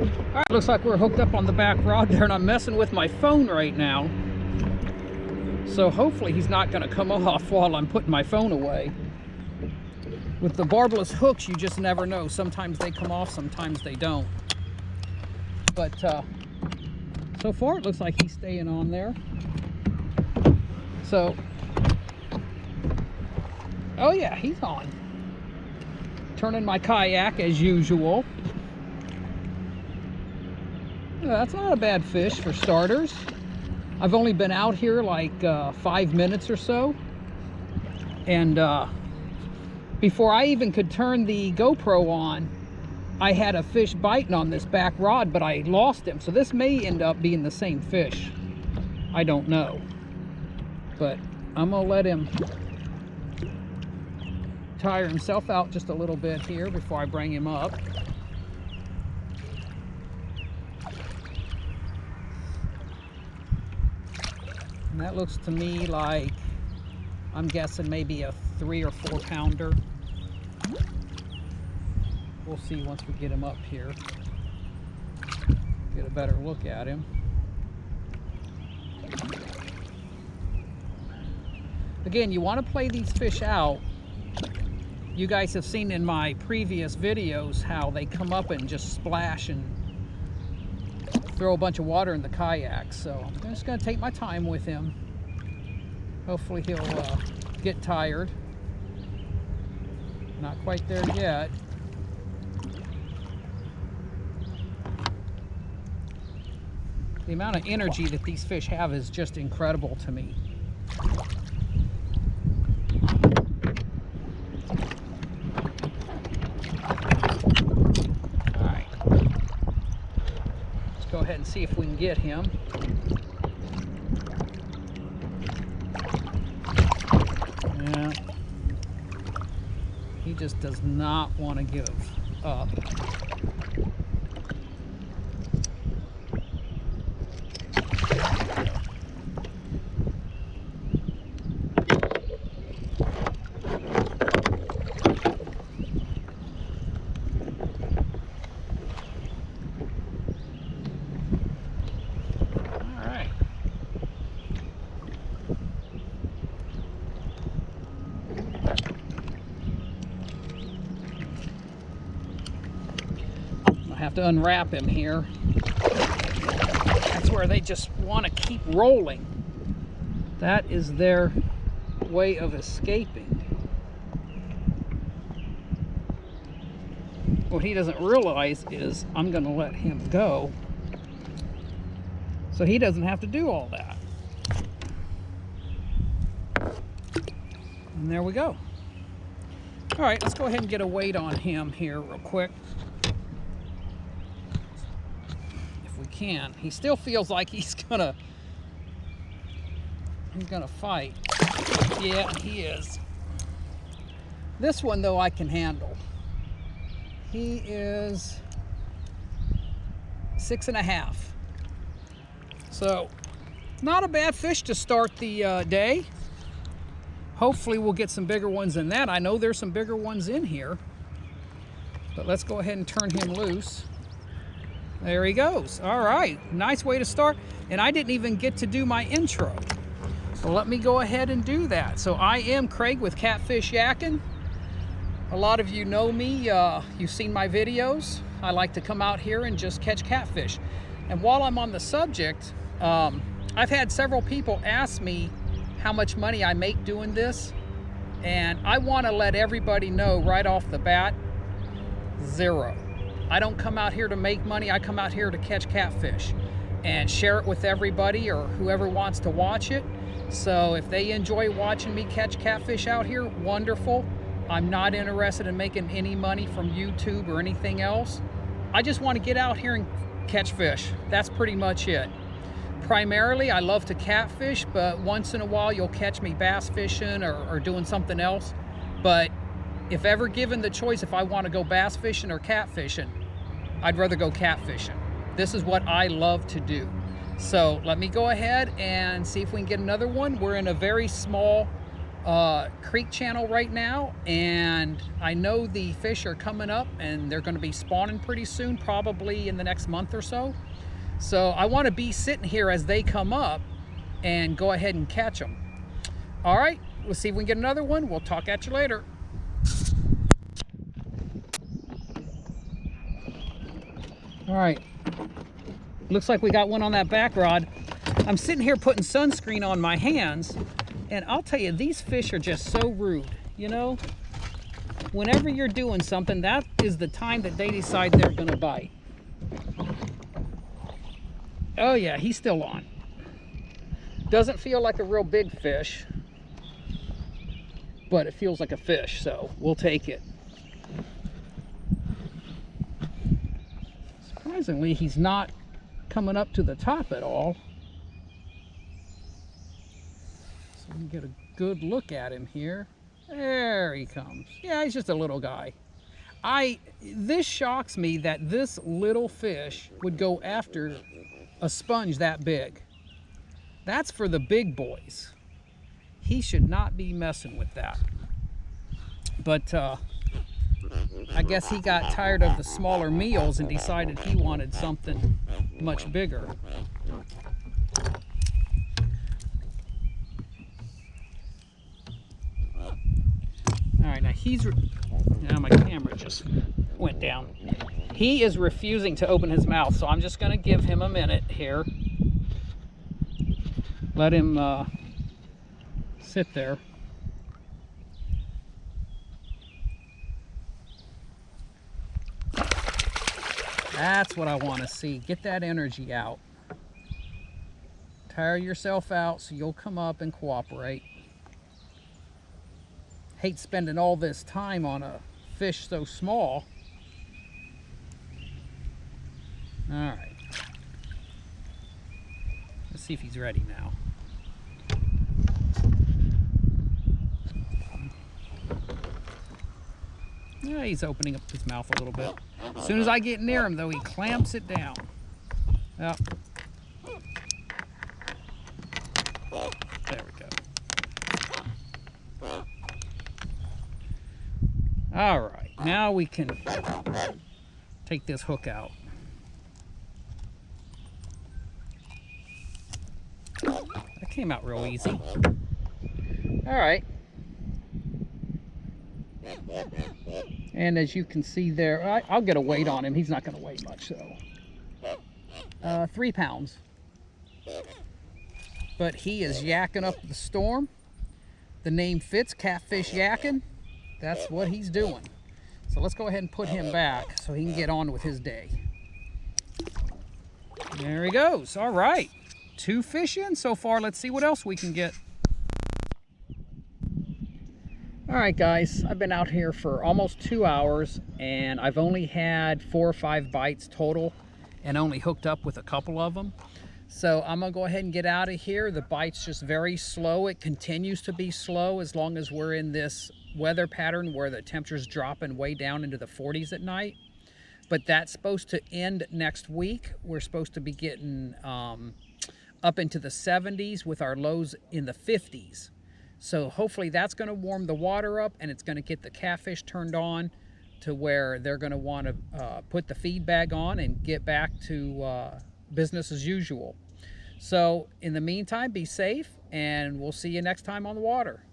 All right, looks like we're hooked up on the back rod there, and I'm messing with my phone right now. So hopefully he's not going to come off while I'm putting my phone away. With the barbless hooks, you just never know. Sometimes they come off, sometimes they don't. But so far it looks like he's staying on there. So, oh yeah, he's on. Turning my kayak as usual. That's not a bad fish for starters. I've only been out here like 5 minutes or so. And before I even could turn the GoPro on, I had a fish biting on this back rod, but I lost him. So this may end up being the same fish. I don't know. But I'm gonna let him tire himself out just a little bit here before I bring him up. And that looks to me like, I'm guessing maybe a 3 or 4 pounder. We'll see once we get him up here. Get a better look at him. Again, you want to play these fish out. You guys have seen in my previous videos how they come up and just splash and throw a bunch of water in the kayak. So I'm just going to take my time with him. Hopefully he'll get tired. Not quite there yet. The amount of energy that these fish have is just incredible to me. All right. Let's go ahead and see if we can get him. Yeah. He just does not want to give up. Have to unwrap him here. That's where they just want to keep rolling. That is their way of escaping. What he doesn't realize is I'm going to let him go so he doesn't have to do all that. And there we go. All right, let's go ahead and get a weight on him here real quick. Can. He still feels like he's gonna fight. Yeah, he is. This one though I can handle. He is 6.5. So not a bad fish to start the day. Hopefully we'll get some bigger ones than that. I know there's some bigger ones in here, but let's go ahead and turn him loose. There he goes. All right, nice way to start. And I didn't even get to do my intro. So let me go ahead and do that. So I am Craig with Catfish Yakin. A lot of you know me, you've seen my videos. I like to come out here and just catch catfish. And while I'm on the subject, I've had several people ask me how much money I make doing this. And I want to let everybody know right off the bat, zero. I don't come out here to make money. I come out here to catch catfish and share it with everybody or whoever wants to watch it. So if they enjoy watching me catch catfish out here, wonderful. I'm not interested in making any money from YouTube or anything else. I just want to get out here and catch fish. That's pretty much it. Primarily, I love to catfish, but once in a while you'll catch me bass fishing or doing something else. But if ever given the choice, if I want to go bass fishing or catfishing, I'd rather go catfishing. This is what I love to do. So let me go ahead and see if we can get another one. We're in a very small creek channel right now, and I know the fish are coming up and they're going to be spawning pretty soon, probably in the next month or so. So I want to be sitting here as they come up and go ahead and catch them. All right, we'll see if we can get another one. We'll talk at you later. All right, looks like we got one on that back rod. I'm sitting here putting sunscreen on my hands, and I'll tell you, these fish are just so rude. You know, whenever you're doing something, that is the time that they decide they're gonna bite. Oh yeah, he's still on. Doesn't feel like a real big fish, but it feels like a fish, so we'll take it. Surprisingly, he's not coming up to the top at all. So we can get a good look at him here. There he comes. Yeah, he's just a little guy. This shocks me that this little fish would go after a sponge that big. That's for the big boys. He should not be messing with that. But I guess he got tired of the smaller meals and decided he wanted something much bigger. All right, now my camera just went down. He is refusing to open his mouth, so I'm just going to give him a minute here. Let him sit there. That's what I want to see. Get that energy out. Tire yourself out so you'll come up and cooperate. Hate spending all this time on a fish so small. All right. Let's see if he's ready now. Yeah, he's opening up his mouth a little bit. As soon as I get near him, though, he clamps it down. Yep. There we go. All right, now we can take this hook out. That came out real easy. All right. And as you can see there, I'll get a weight on him. He's not going to weigh much, so 3 pounds. But he is yakking up the storm. The name fits, Catfish Yakin. That's what he's doing. So let's go ahead and put him back so he can get on with his day. There he goes. All right, 2 fish in so far. Let's see what else we can get. All right, guys, I've been out here for almost 2 hours, and I've only had 4 or 5 bites total and only hooked up with a couple of them. So I'm gonna go ahead and get out of here. The bite's just very slow. It continues to be slow as long as we're in this weather pattern where the temperature's dropping way down into the 40s at night. But that's supposed to end next week. We're supposed to be getting up into the 70s with our lows in the 50s. So hopefully that's going to warm the water up, and it's going to get the catfish turned on to where they're going to want to put the feed bag on and get back to business as usual. So in the meantime, be safe, and we'll see you next time on the water.